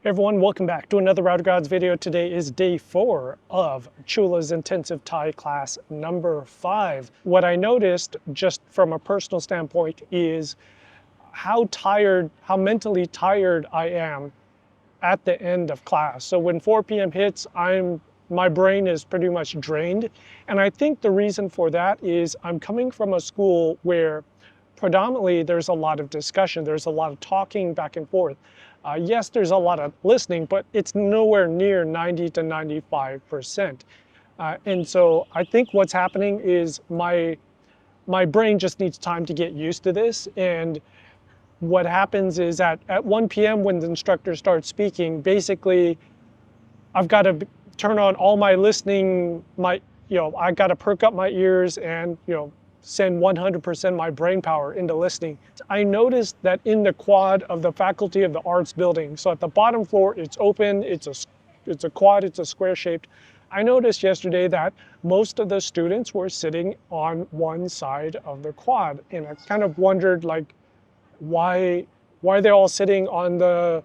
Hey everyone, welcome back to another Router Gods video. Today is day 4 of Chula's intensive Thai class number 5. What I noticed just from a personal standpoint is how mentally tired I am at the end of class. So when 4 p.m. hits, my brain is pretty much drained. And I think the reason for that is I'm coming from a school where predominantly there's a lot of discussion, there's a lot of talking back and forth. Yes, there's a lot of listening, but it's nowhere near 90 to 95%. And so I think what's happening is my brain just needs time to get used to this. And what happens is at 1 p.m. when the instructor starts speaking, basically I've got to turn on all my listening, I got to perk up my ears and, send 100% my brain power into listening. I noticed that in the quad of the Faculty of the Arts building, so at the bottom floor, it's open, it's a quad, it's a square shaped. I noticed yesterday that most of the students were sitting on one side of the quad. And I kind of wondered why are they all sitting on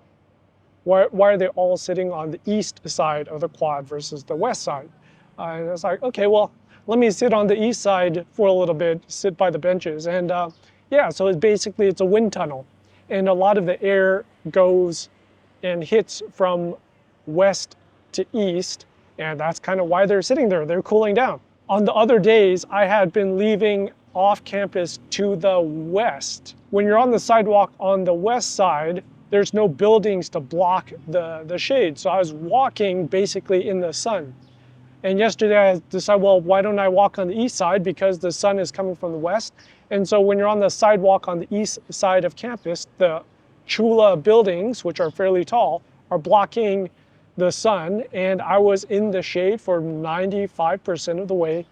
why are they all sitting on the east side of the quad versus the west side? And I was like, okay, well, let me sit on the east side for a little bit, sit by the benches. And yeah, so it's a wind tunnel. And a lot of the air goes and hits from west to east. And that's kind of why they're sitting there. They're cooling down. On the other days, I had been leaving off campus to the west. When you're on the sidewalk on the west side, there's no buildings to block the shade. So I was walking basically in the sun. And yesterday I decided, well, why don't I walk on the east side because the sun is coming from the west. And so when you're on the sidewalk on the east side of campus, the Chula buildings, which are fairly tall, are blocking the sun. And I was in the shade for 95% of the way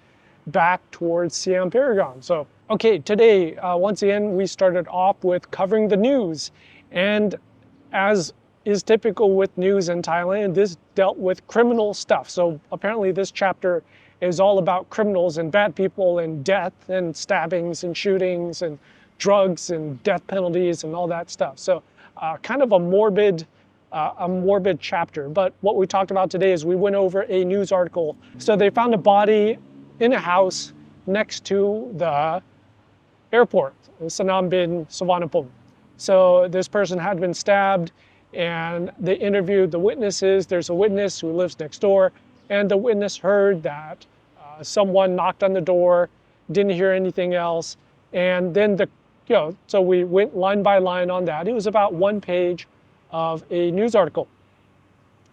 back towards Siam Paragon. So, okay, today, once again, we started off with covering the news. And as is typical with news in Thailand, this dealt with criminal stuff. So apparently this chapter is all about criminals and bad people and death and stabbings and shootings and drugs and death penalties and all that stuff. So kind of a morbid chapter. But what we talked about today is we went over a news article. So they found a body in a house next to the airport, Sanam bin Suvarnabhumi. So this person had been stabbed, and they interviewed the witnesses. There's a witness who lives next door, and the witness heard that someone knocked on the door, didn't hear anything else, and then so we went line by line on that. It was about 1 page of a news article.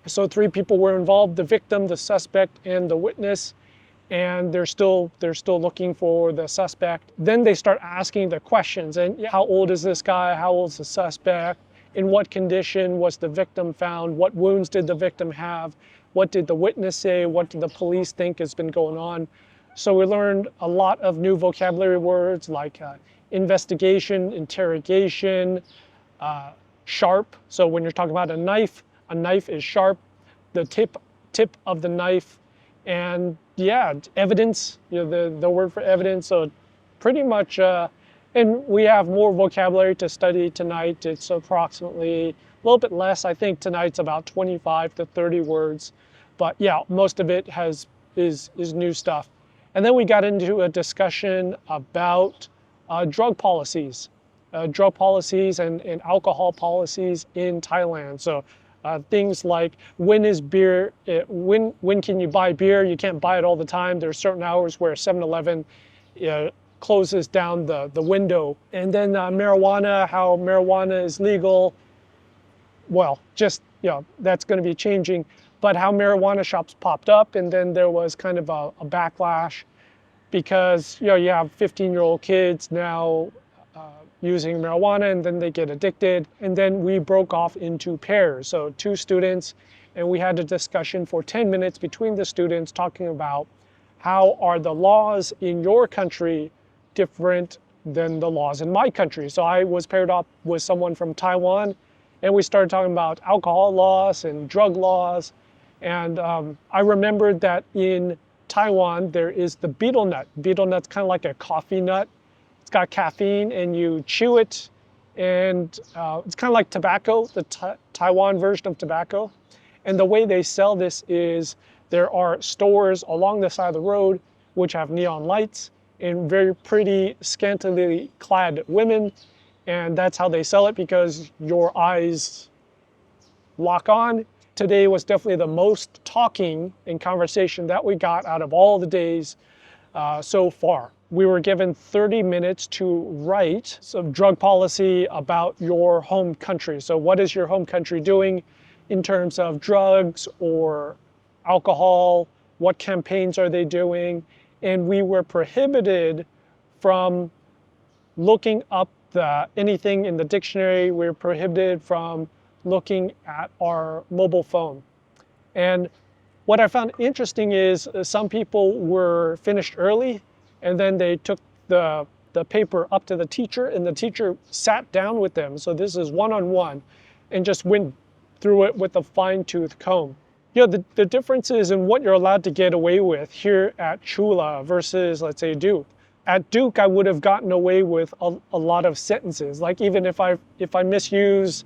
So 3 people were involved: the victim, the suspect, and the witness. And they're still looking for the suspect. Then they start asking the questions. And how old is this guy? How old is the suspect? In what condition was the victim found? What wounds did the victim have? What did the witness say? What did the police think has been going on? So we learned a lot of new vocabulary words like investigation, interrogation, sharp. So when you're talking about a knife is sharp. The tip of the knife. And yeah, evidence, the word for evidence. So pretty much, and we have more vocabulary to study tonight. It's approximately a little bit less. I think tonight's about 25 to 30 words. But yeah, most of it is new stuff. And then we got into a discussion about drug policies and alcohol policies in Thailand. So things like when can you buy beer? You can't buy it all the time. There's certain hours where 7-Eleven closes down the window. And then marijuana, how marijuana is legal. Well, just, that's going to be changing. But how marijuana shops popped up, and then there was kind of a backlash because, you have 15-year-old kids now using marijuana, and then they get addicted. And then we broke off into pairs. So 2 students, and we had a discussion for 10 minutes between the students talking about how are the laws in your country different than the laws in my country. So I was paired up with someone from Taiwan, and we started talking about alcohol laws and drug laws. And I remembered that in Taiwan, there is the betel nut. Betel nut's kind of like a coffee nut. It's got caffeine, and you chew it, and it's kind of like tobacco, the Taiwan version of tobacco. And the way they sell this is there are stores along the side of the road which have neon lights and very pretty, scantily clad women, and that's how they sell it because your eyes lock on. Today was definitely the most talking and conversation that we got out of all the days so far. We were given 30 minutes to write some drug policy about your home country. So what is your home country doing in terms of drugs or alcohol? What campaigns are they doing? And we were prohibited from looking up anything in the dictionary. We were prohibited from looking at our mobile phone. And what I found interesting is some people were finished early, and then they took the paper up to the teacher, and the teacher sat down with them. So this is one-on-one, and just went through it with a fine-tooth comb. You know, the difference is in what you're allowed to get away with here at Chula versus, let's say, Duke. At Duke, I would have gotten away with a lot of sentences. Like even if I misuse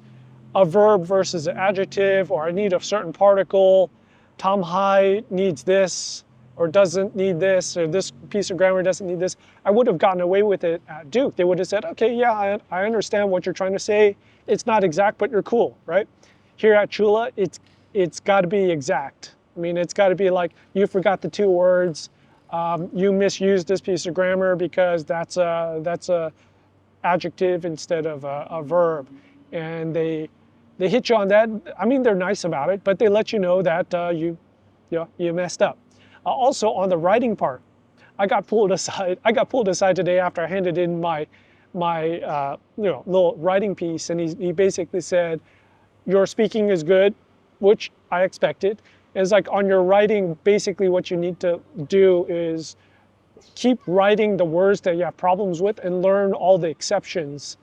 a verb versus an adjective, or I need a certain particle, Tom Hai needs this, or doesn't need this, or this piece of grammar doesn't need this, I would have gotten away with it at Duke. They would have said, okay, yeah, I understand what you're trying to say. It's not exact, but you're cool, right? Here at Chula, it's got to be exact. I mean, it's got to be like, you forgot the two words, you misused this piece of grammar because that's a adjective instead of a verb. And they hit you on that. I mean, they're nice about it, but they let you know that you messed up. Also, on the writing part, I got pulled aside. I got pulled aside today after I handed in my little writing piece, and he basically said, "Your speaking is good," which I expected. It's like on your writing, basically what you need to do is keep writing the words that you have problems with and learn all the exceptions.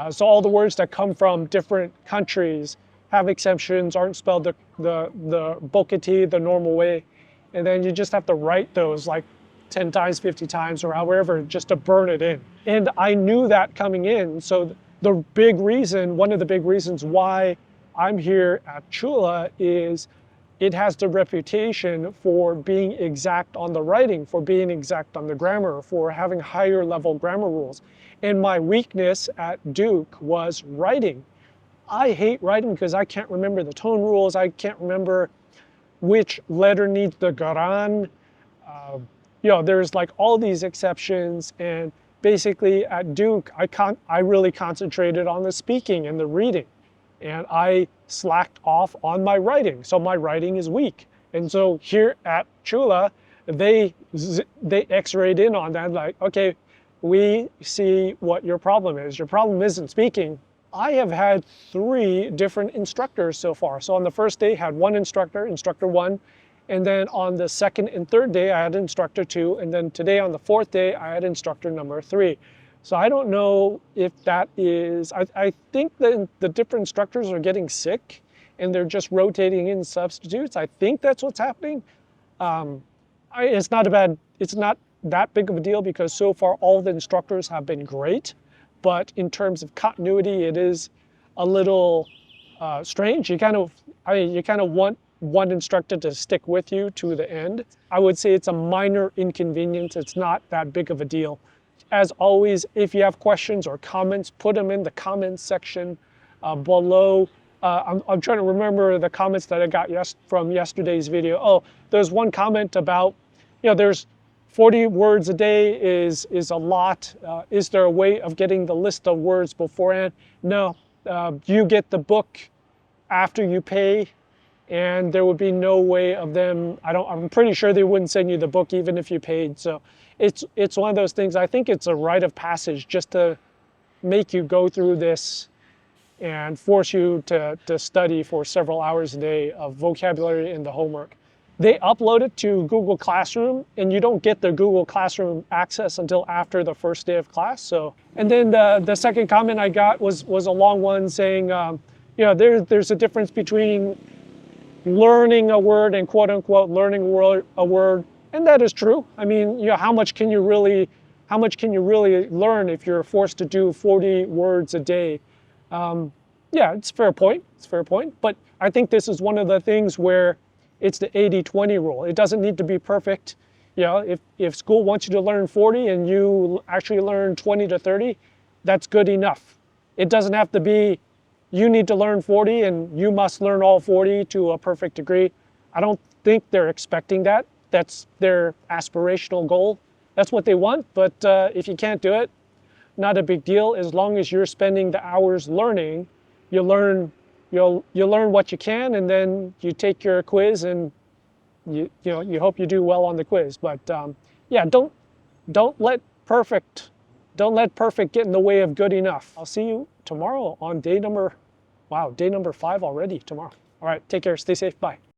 So all the words that come from different countries have exceptions, aren't spelled the Bokati, the normal way. And then you just have to write those like 10 times, 50 times, or however, just to burn it in. And I knew that coming in. So one of the big reasons why I'm here at Chula is it has the reputation for being exact on the writing, for being exact on the grammar, for having higher level grammar rules. And my weakness at Duke was writing. I hate writing because I can't remember the tone rules. I can't remember which letter needs the garan. There's like all these exceptions, and basically at Duke, I really concentrated on the speaking and the reading, and I slacked off on my writing. So my writing is weak. And so here at Chula, they x-rayed in on that, like, okay, we see what your problem is. Your problem isn't speaking. I have had 3 different instructors so far. So on the first day, I had one instructor, instructor 1. And then on the second and third day, I had instructor 2. And then today on the 4th day, I had instructor number 3. So I don't know if that is, I think that the different instructors are getting sick and they're just rotating in substitutes. I think that's what's happening. It's not that big of a deal because so far all the instructors have been great. But in terms of continuity, it is a little strange. You kind of want one instructor to stick with you to the end. I would say it's a minor inconvenience. It's not that big of a deal. As always, if you have questions or comments, put them in the comments section below. I'm trying to remember the comments that I got from yesterday's video. Oh, there's one comment about, there's 40 words a day is a lot. Is there a way of getting the list of words beforehand? No, you get the book after you pay, and there would be no way of them, I'm pretty sure they wouldn't send you the book even if you paid. So it's one of those things. I think it's a rite of passage just to make you go through this and force you to study for several hours a day of vocabulary and the homework. They upload it to Google Classroom, and you don't get the Google Classroom access until after the first day of class. So, and then the second comment I got was a long one saying, there's a difference between learning a word and quote unquote learning a word, and that is true. I mean, how much can you really how much can you really learn if you're forced to do 40 words a day? Yeah, it's a fair point. It's a fair point. But I think this is one of the things where it's the 80-20 rule. It doesn't need to be perfect. You know, if school wants you to learn 40 and you actually learn 20 to 30, that's good enough. It doesn't have to be you need to learn 40 and you must learn all 40 to a perfect degree. I don't think they're expecting that. That's their aspirational goal. That's what they want, but if you can't do it, not a big deal. As long as you're spending the hours learning, you'll learn what you can, and then you take your quiz and you hope you do well on the quiz. But yeah, don't let perfect get in the way of good enough. I'll see you tomorrow on day number 5 already tomorrow. All right, take care, stay safe, bye.